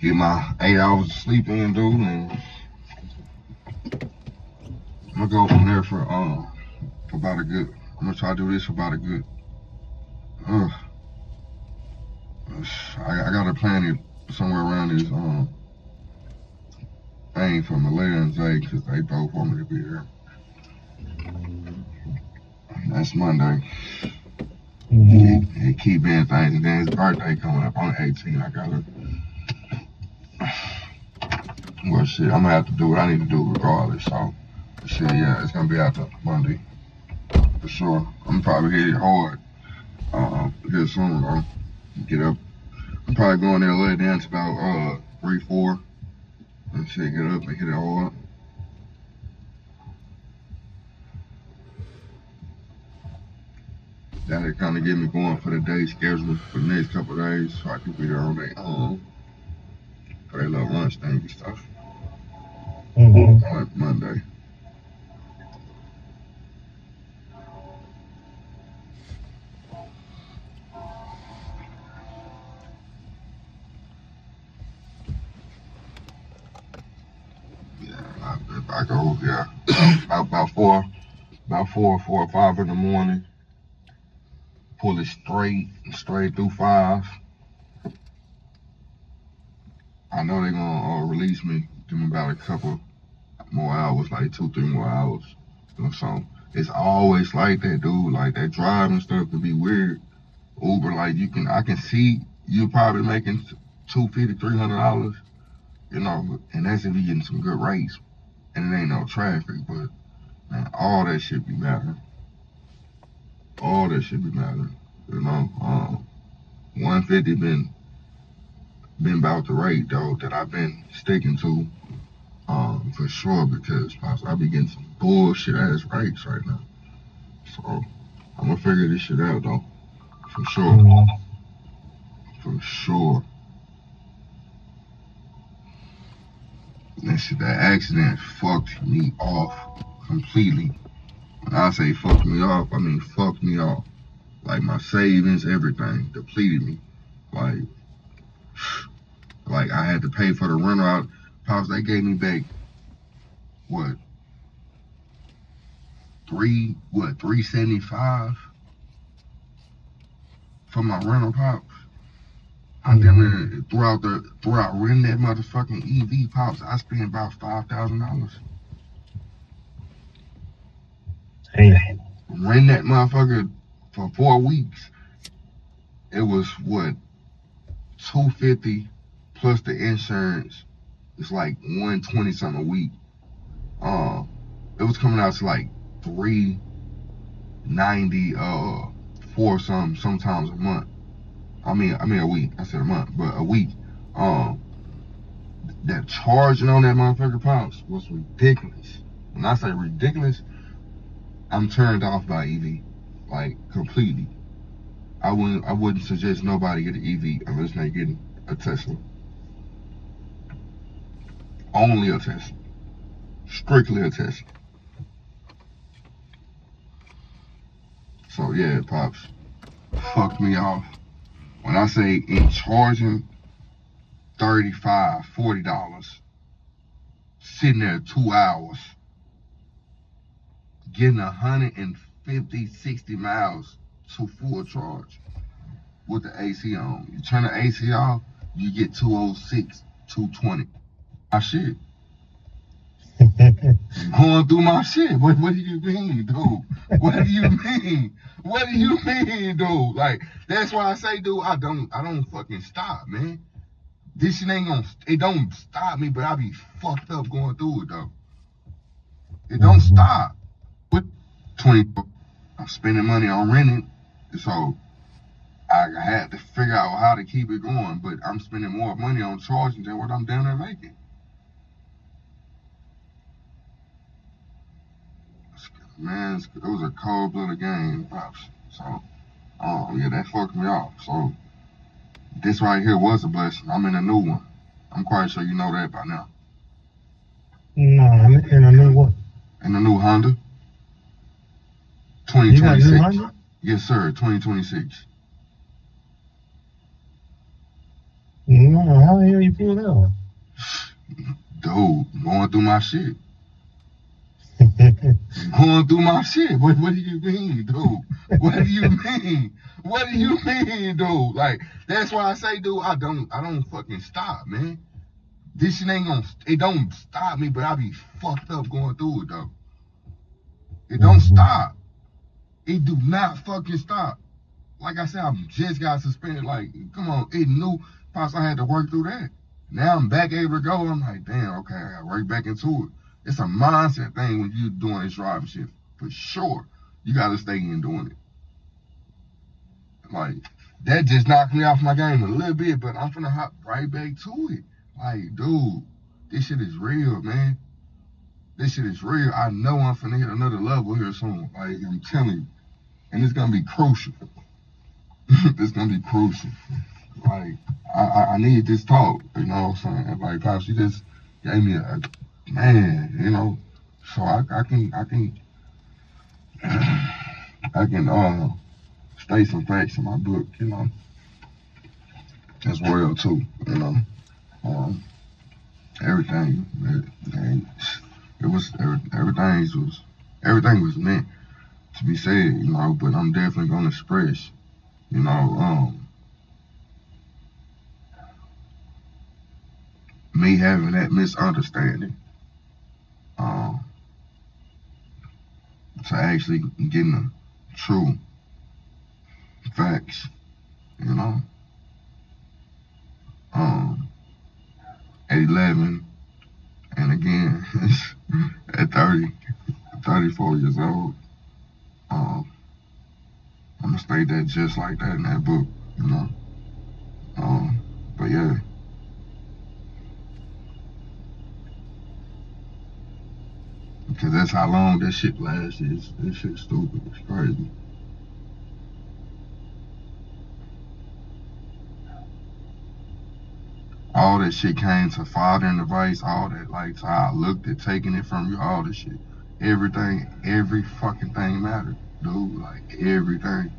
get my 8 hours of sleep in, dude, and I'm gonna go from there for about a good. I'm gonna try to do this for about a good. Uh, I gotta plan it somewhere around this thing for Malaya and Zay because they both want me to be there. That's Monday. And keep being things, and then his birthday coming up on the 18th. I gotta. Well, shit, I'm gonna have to do what I need to do regardless. So, shit, yeah, it's gonna be after Monday for sure. I'm probably hit it hard. Here soon, though. Get up. I'm probably going there lay down to about 3, 4, and shit. Get up and hit it hard. That'll kind of get me going for the day schedule for the next couple of days, so I can be there on their for their little lunch thing and stuff. On Monday. Yeah, if I go, yeah, about 4 or 5 in the morning. Pull it straight through 5. I know they're gonna release me. Give me about a couple more hours, like 2, 3 more hours. So it's always like that, dude. Like that driving stuff can be weird. Uber, like I can see you probably making $250, $300, and that's if you getting some good rates and it ain't no traffic. But man, all that shit be mattering. All that shit be mattering. 150 been about the rate though that I've been sticking to, for sure, because I be getting some bullshit ass rates right now. So I'm gonna figure this shit out though, for sure, for sure. That accident fucked me off completely. When I say fucked me off, I mean fucked me off. Like my savings, everything depleted me. Like, I had to pay for the rental out. Pops, they gave me back what 375 for my rental, Pops. I damn throughout renting that motherfucking EV, Pops, I spent about $5,000. Damn. Rent that motherfucker for 4 weeks. It was what, 250 plus the insurance. It's like 120 something a week. It was coming out to like 390 for sometimes a month. I mean a week. I said a month, but a week. That charging on that motherfucker, Pops, was ridiculous. When I say ridiculous, I'm turned off by EV, like completely. I wouldn't suggest nobody get an EV unless they're getting a Tesla. Only a Tesla. Strictly a Tesla. So yeah, Pops, fucked me off. When I say in charging $35, $40, sitting there 2 hours, getting 150, 60 miles to full charge with the AC on. You turn the AC off, you get 206, 220. My shit. Going through my shit. What do you mean, dude? What do you mean? What do you mean, dude? Like, that's why I say, dude, I don't fucking stop, man. This shit it don't stop me, but I be fucked up going through it though. It don't stop. With 20, I'm spending money on renting, so I had to figure out how to keep it going. But I'm spending more money on charging than what I'm down there making. Man, it was a cold-blooded game, Pops. So, yeah, that fucked me off. So, this right here was a blessing. I'm in a new one. I'm quite sure you know that by now. No, in a new what? In a new Honda. You got a 2026. new Honda? Yes, sir. 2026. No, how the hell you pull that off? Dude, going through my shit. Going through my shit. What do you mean, dude? What do you mean? What do you mean, dude? Like, that's why I say, dude, I don't fucking stop, man. This shit it don't stop me, but I be fucked up going through it, though. It don't stop. It do not fucking stop. Like I said, I just got suspended. Like, come on, it knew Pops I had to work through that. Now I'm back able to go. I'm like, damn, okay, I got right back into it. It's a mindset thing when you're doing this driving shit. For sure. You gotta stay in doing it. Like, that just knocked me off my game a little bit, but I'm finna hop right back to it. Like, dude, this shit is real, man. This shit is real. I know I'm finna hit another level here soon. Like, I'm telling you. And it's gonna be crucial. It's gonna be crucial. Like, I need this talk, you know what I'm saying? Like, Pops, you just gave me a man, you know, so I can state some facts in my book, you know, as well too, you know. Um, everything, it was everything was meant to be said, you know. But I'm definitely gonna express, you know, me having that misunderstanding, to actually getting the true facts, you know. At 11, and again, at 34 years old, I'm gonna state that just like that in that book, you know. But yeah, because that's how long that shit lasts. This shit's stupid. It's crazy. All that shit came to fathering advice, all that, like, to how I looked at taking it from you, all this shit. Everything, every fucking thing mattered, dude. Like, everything.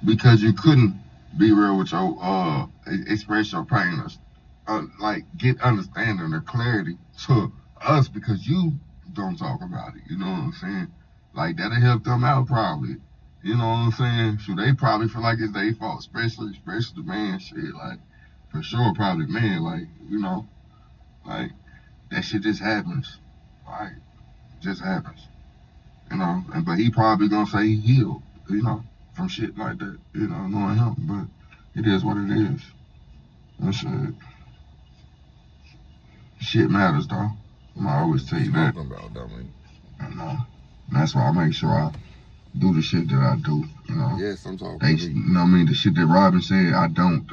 Because you couldn't be real with your express your pain, or like get understanding or clarity to us because you don't talk about it. You know what I'm saying? Like, that'll help them out probably. You know what I'm saying? So they probably feel like it's their fault, especially the man shit. Like, for sure, probably man. Like, you know, like, that shit just happens. Like, just happens. You know, but he probably gonna say he healed. You know, from shit like that. You know, knowing him, but it is what it is. And shit matters, though. I always tell you that. About, dummy. You know, and that's why I make sure I do the shit that I do. You know. Yes, I'm talking. You know what I mean? The shit that Robin said, I don't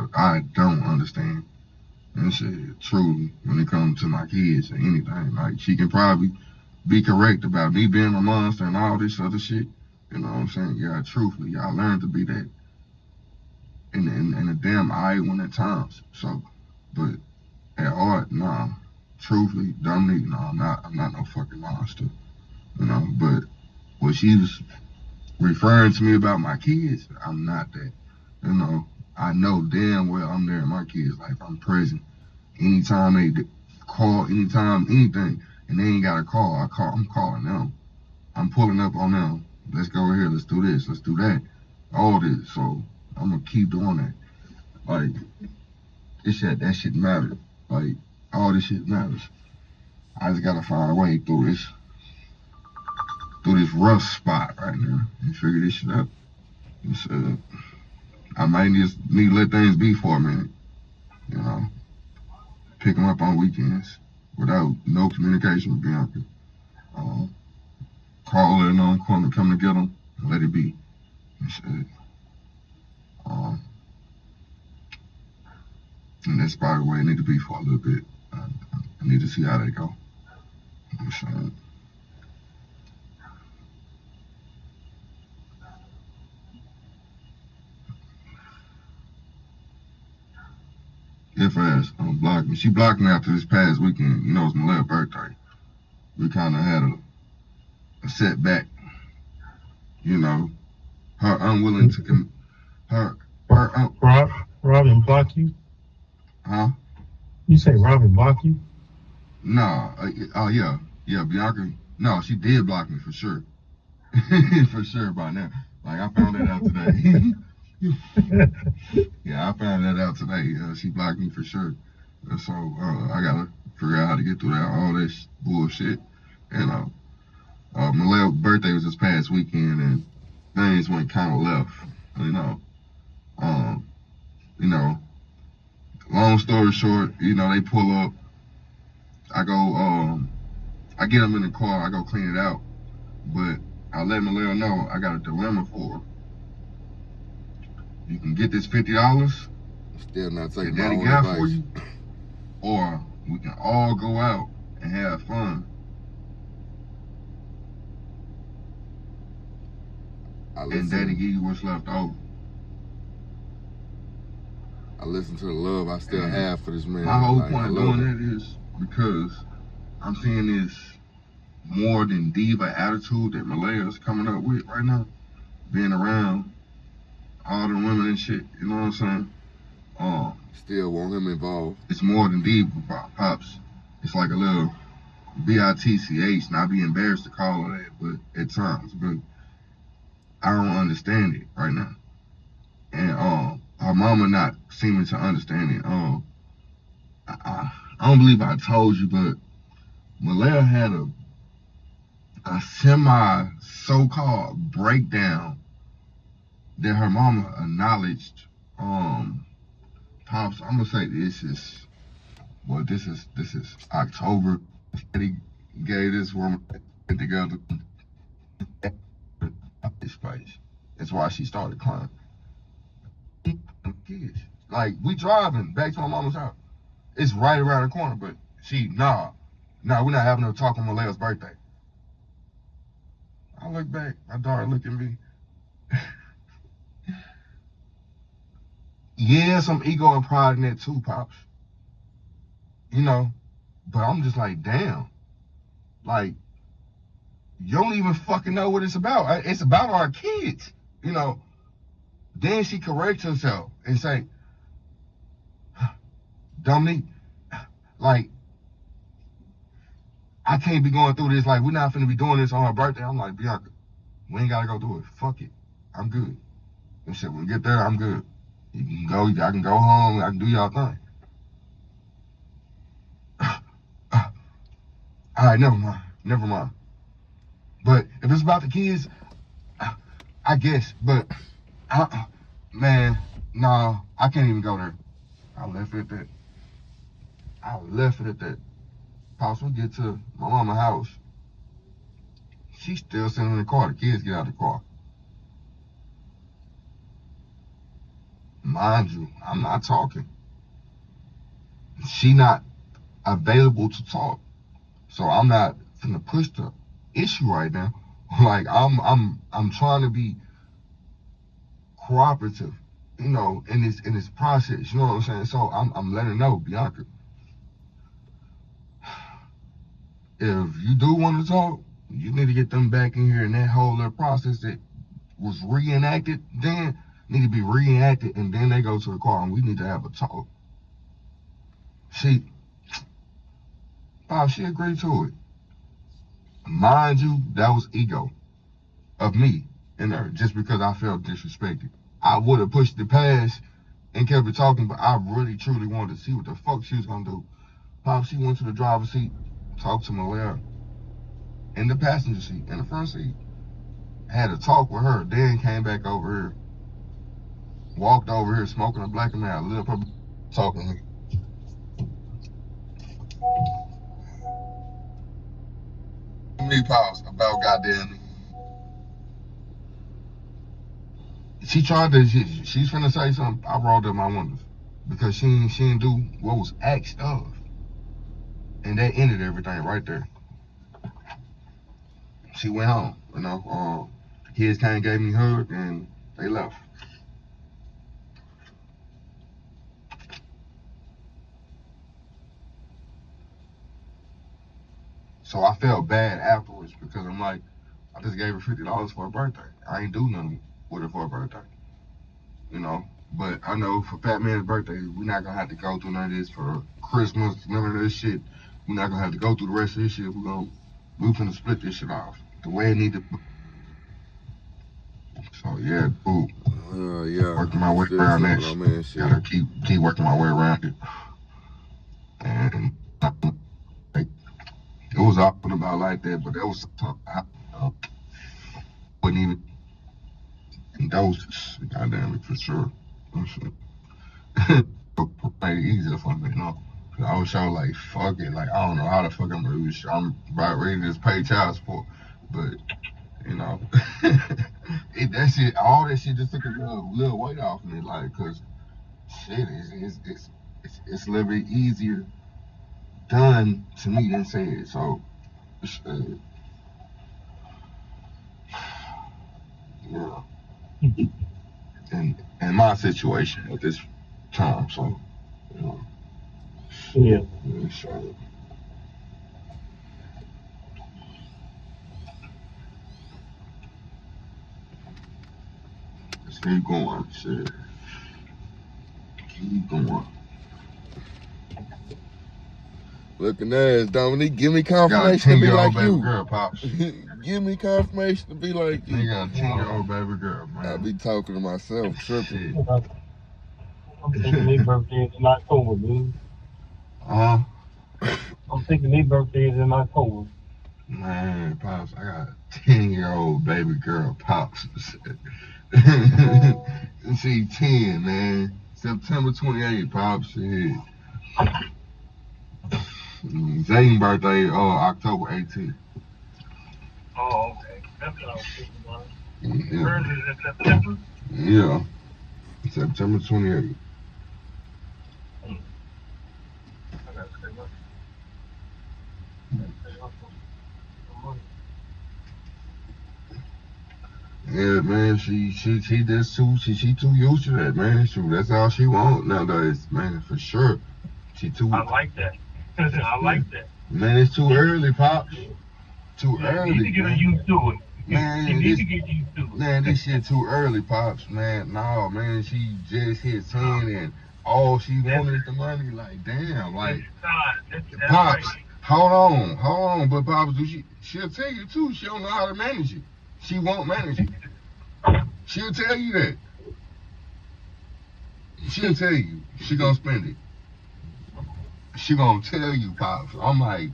understand. And shit, truly, when it comes to my kids or anything, like, she can probably be correct about me being a monster and all this other shit. You know what I'm saying? Yeah, truthfully, I learned to be that in a damn eye one at times. So, but at heart, nah. Truthfully, Dominique, no, I'm not no fucking monster. You know, but what she was referring to me about my kids, I'm not that. You know, I know damn well I'm there in my kids' life. I'm present. Anytime they call, anytime anything, and they ain't got a call, I'm calling them. I'm pulling up on them. Let's go here. Let's do this. Let's do that. All this. So I'm gonna keep doing that. Like, that shit matters. Like, all this shit matters. I just gotta find a way through this rough spot right now and figure this shit out. I might just need to let things be for a minute. You know, pick them up on weekends without no communication with Bianca. Call her on corner, come to get them, and let it be. And that's probably where it need to be for a little bit. I need to see how they go. I'm saying. If I ask, blocked me. She blocked me after this past weekend. You know, it's my little birthday. We kind of had a setback. You know, her unwilling to Robin block you? Huh? You say Robin block you? Nah. Yeah, Bianca. No, she did block me for sure. For sure by now. Like I found that out today. Yeah, I found that out today. She blocked me for sure. So I gotta figure out how to get through all this bullshit. And my birthday was this past weekend, and things went kind of left. You know, um, you know. Long story short, you know, they pull up. I go, I get them in the car. I go clean it out, but I let Malaya know I got a dilemma for her. You can get this $50. Still not taking that my daddy own got advice. for you, or we can all go out and have fun. And daddy give you what's left over. I listen to the love I still have for this man. My whole point of doing that is because I'm seeing this more than diva attitude that Malaya's coming up with right now, being around all the women and shit. You know what I'm saying? Still want him involved. It's more than diva, pops. It's like a little bitch. Not be embarrassed to call her that, but at times, but I don't understand it right now. And her mama not seeming to understand it. I don't believe I told you, but Malaya had a semi so-called breakdown that her mama acknowledged. Pops, I'm gonna say this is October. He gave this woman together this place. That's why she started crying. Kids, like we driving back to my mama's house. It's right around the corner, but we're not having no talk on Malaya's birthday. I look back, my daughter look at me. Yeah, some ego and pride in that too, Pops. You know, but I'm just like, damn. Like, you don't even fucking know what it's about. It's about our kids, you know. Then she corrects herself and say, Dominique, like, I can't be going through this. Like, we're not finna be doing this on her birthday. I'm like, Bianca, we ain't gotta go do it. Fuck it. I'm good. And shit, when we get there, I'm good. You can go, I can go home, I can do y'all thing. All right, never mind. But if it's about the kids, I guess. But man, no, I can't even go there. I left it at that. Pops, we get to my mama's house. She's still sitting in the car. The kids get out of the car. Mind you, I'm not talking. She not available to talk. So I'm not finna push the issue right now. Like I'm trying to be cooperative, you know, in this process. You know what I'm saying? So I'm letting her know, Bianca. If you do want to talk, you need to get them back in here, and that whole little process that was reenacted then need to be reenacted, and then they go to the car and we need to have a talk. She agreed to it. Mind you, that was ego of me and her, just because I felt disrespected. I would have pushed it past and kept it talking, but I really truly wanted to see what the fuck she was gonna do. Pop, she went to the driver's seat, talked to Malaya in the passenger seat, in the front seat, had a talk with her, then came back over here, walked over here smoking a black and out, lit up her talking to me. Me pause about goddamn. She tried to. She's finna say something. I rolled up my windows because she didn't do what was asked of, and that ended everything right there. She went home. You know, the kids came, gave me a hug, and they left. So I felt bad afterwards because I'm like, I just gave her $50 for her birthday. I ain't do nothing with her for her birthday, you know. But I know for Fat Man's birthday, we're not gonna have to go through none of this for Christmas, none of this shit. We're not gonna have to go through the rest of this shit. We finna split this shit off the way it need to. So yeah, ooh, Yeah. working my way Still around tripping that on shit. man shit. Gotta keep working my way around it. And like, it was often about like that, but that was something I wouldn't even indulge. Goddamn it, for sure. Made it easier for me, you know. 'Cause I was sure like, fuck it, like I don't know how the fuck I'm gonna do this shit. I'm about ready to just pay child support, but you know, that shit, all that shit just took a little weight off me, like, cause shit, it's a little bit easier done to me than said. So, uh, yeah, in my situation at this time, so you know, Yeah. so. Let's keep going. Shit. Keep going. Looking ass, Dominique, give me Got a confirmation to be 10-year-old like baby you. girl, pops. Give me confirmation to be like you. They got a 10-year-old baby girl, man. I be talking to myself, tripping. Shit. I'm thinking their birthday is in October, dude. Uh, I'm thinking their birthday is in October. man, pops, I got a 10-year-old baby girl, pops. She 10, man. September 28th, pops. Shit. Zayden's birthday, October 18th. Oh, okay. That's what I was thinking about. Yeah. Hers is in September? Yeah. September 28th. I gotta save up. Save up some money. Yeah, man, she just she too used to that, man. That's all she want nowadays, man, for sure. She too I like that. I like that. man, it's too early, pops. Too You need to early, get her man. used to it. You Man, need to get used to man, it. this shit too early, pops, man. No, man, she just hit 10 and all she wanted is the money. Like, damn, like That's pops, right. hold on, but pops, she'll tell you too, she don't know how to manage it. She won't manage it. She'll tell you that. She'll tell you she gonna spend it. She gonna tell you, pops. I'm like,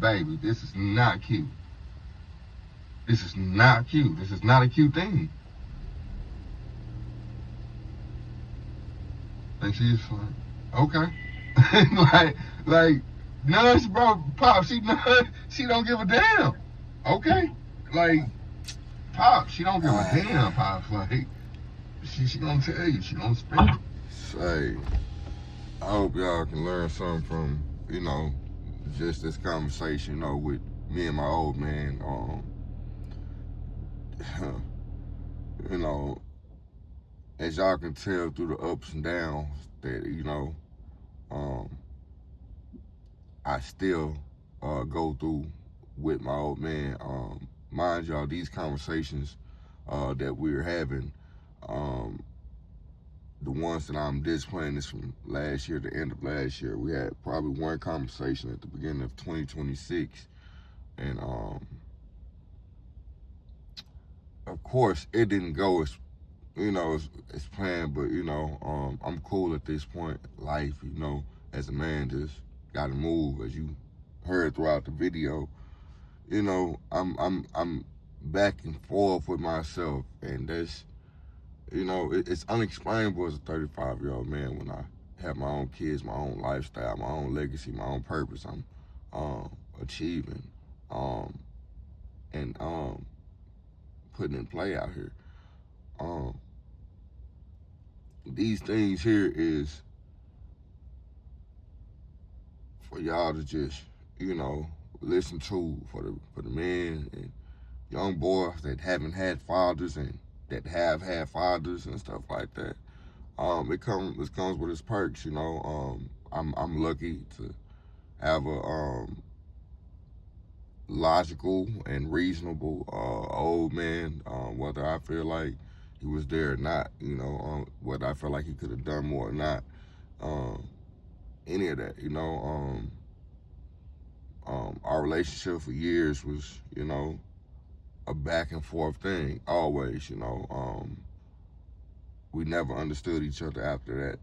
baby, this is not cute. This is not cute. This is not a cute thing. And she's like, okay. like, nuts, bro, pop. She don't give a damn. Okay, like, pop. She don't give a damn, pop. Like, she gonna tell you. She gonna spend it. Say, I hope y'all can learn something from, just this conversation, with me and my old man. You know, as y'all can tell through the ups and downs that, I still go through with my old man. Mind y'all, these conversations that we're having, the ones that I'm displaying is from last year, the end of last year. We had probably one conversation at the beginning of 2026, and of course it didn't go as planned. But I'm cool at this point. Life, as a man, just gotta move. As you heard throughout the video, I'm back and forth with myself, and that's it's unexplainable as a 35-year-old man when I have my own kids, my own lifestyle, my own legacy, my own purpose. I'm achieving and putting in play out here. These things here is for y'all to just listen to, for the men and young boys that haven't had fathers and that have had fathers and stuff like that. It comes with its perks, I'm lucky to have logical and reasonable old man, whether I feel like he was there or not, whether I feel like he could have done more or not, um, any of that, our relationship for years was, a back and forth thing, always, we never understood each other after that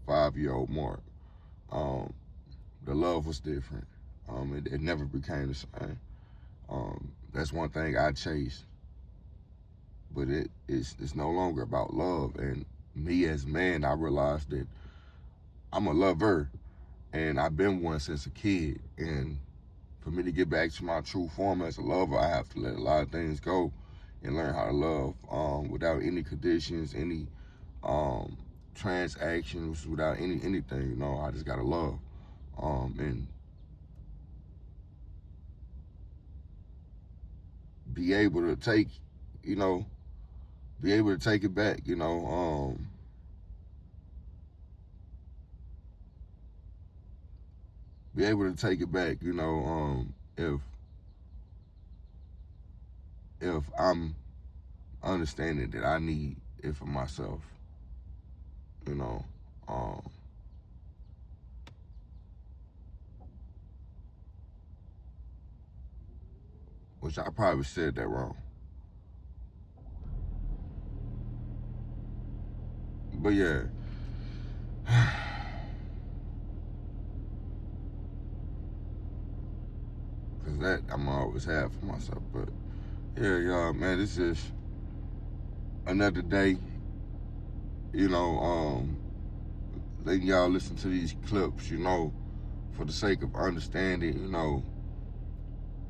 5-year-old mark. Um, the love was different. It never became the same. That's one thing I chased, but it's no longer about love. And me as a man, I realized that I'm a lover, and I've been one since a kid. And for me to get back to my true form as a lover, I have to let a lot of things go and learn how to love without any conditions, any um, transactions, without anything. I just gotta love, and be able to take, you know, be able to take it back. Be able to take it back. If I'm understanding that I need it for myself, you know, um, which I probably said that wrong. But yeah, because that I'm always have for myself. But yeah, y'all, man, this is another day, you know, letting y'all listen to these clips, for the sake of understanding,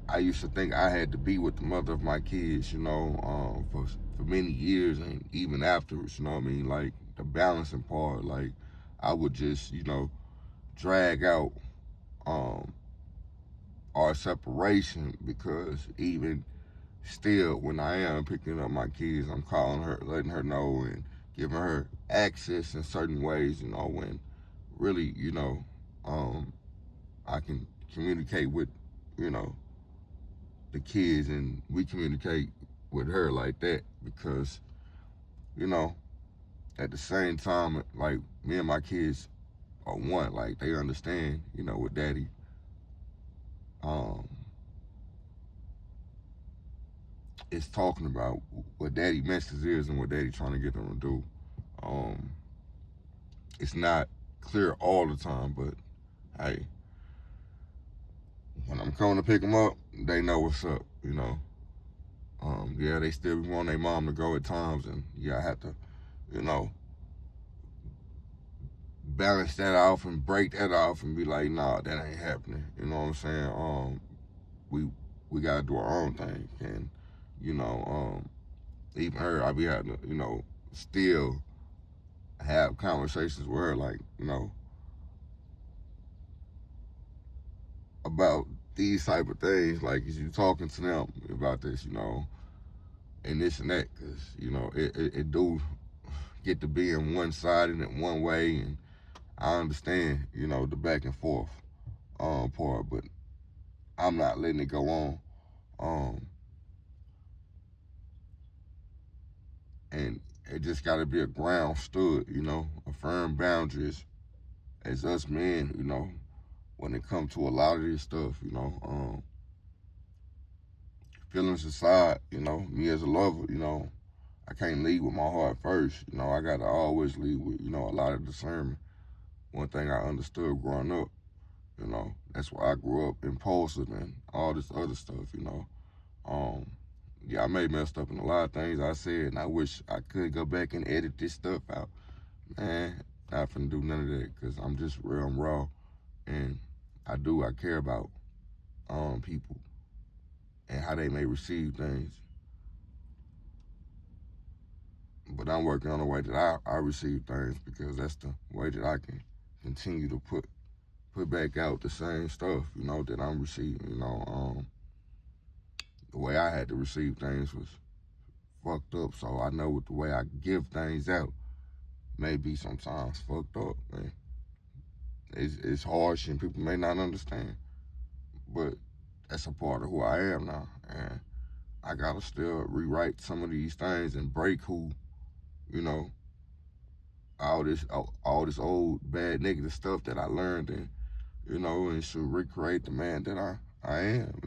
I used to think I had to be with the mother of my kids, for many years and even afterwards, you know what I mean? Like the balancing part, like I would just, drag out um, our separation because even still, when I am picking up my kids, I'm calling her, letting her know and giving her access in certain ways, when really, um, I can communicate with, you know, the kids and we communicate with her like that because, you know, at the same time, like me and my kids are one, like they understand, what daddy um is talking about, what daddy message is and what daddy trying to get them to do. Um it's not clear all the time, but hey, when I'm coming to pick them up, they know what's up, yeah, they still want their mom to go at times, and yeah, I have to, you know, balance that off and break that off and be like, nah, that ain't happening. You know what I'm saying? We we gotta do our own thing, and you know, even her, I be having to, still have conversations with her, like, about these type of things, like is you talking to them about this, and this and that, because it do get to being one sided and one way, and I understand, the back and forth part, but I'm not letting it go on. Um, and it just got to be a ground stood, a firm boundaries as us men, when it comes to a lot of this stuff, feelings aside, me as a lover, I can't lead with my heart first, I got to always lead with, a lot of discernment. One thing I understood growing up, that's why I grew up impulsive and all this other stuff, Um, yeah, I may have messed up in a lot of things I said, and I wish I could go back and edit this stuff out. Man, not finna do none of that because I'm just real and raw, and I care about people and how they may receive things. But I'm working on the way that I receive things because that's the way that I can continue to put back out the same stuff, that I'm receiving. The way I had to receive things was fucked up, so I know with the way I give things out may be sometimes fucked up, man. It's harsh and people may not understand, but that's a part of who I am now. And I gotta still rewrite some of these things and break who, you know, all this old bad negative stuff that I learned, and and should recreate the man that I am,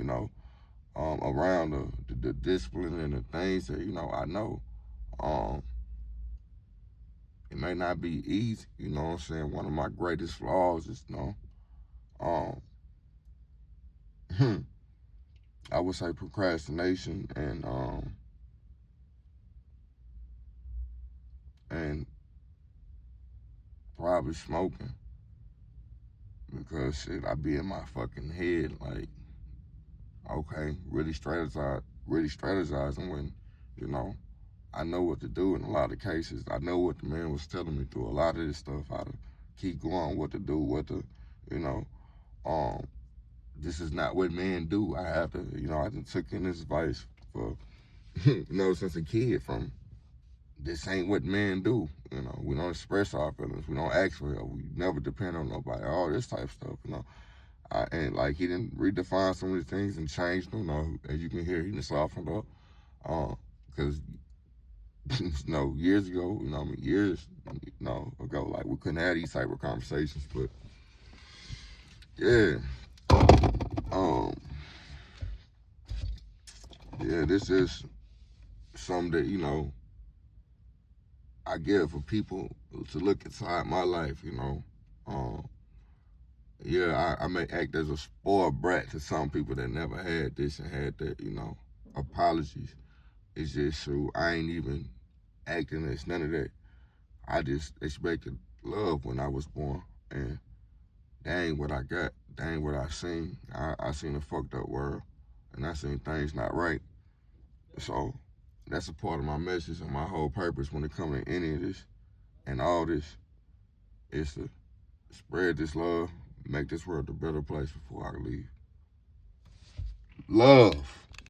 around the discipline and the things that I know. Um, it may not be easy, you know what I'm saying. One of my greatest flaws is, um, I would say procrastination and probably smoking, because shit, I be in my fucking head like, okay, really strategizing when, you know, I know what to do in a lot of cases. I know what the man was telling me through a lot of this stuff, how to keep going, what to do, you know, um, this is not what men do. I have to, I just took in this advice for, since a kid from, this ain't what men do. We don't express our feelings. We don't ask for help. We never depend on nobody. All this type of stuff. And like he didn't redefine some of the things and change them. As you can hear, he done softened up. Because years ago, ago, like we couldn't have these type of conversations. But yeah, this is something that I give for people to look inside my life. I may act as a spoiled brat to some people that never had this and had that. Apologies. It's just so I ain't even acting as none of that. I just expected love when I was born, and that ain't what I got. That ain't what I seen. I seen a fucked up world, and I seen things not right. So that's a part of my message and my whole purpose when it comes to any of this and all this is to spread this love, make this world a better place before I leave. Love.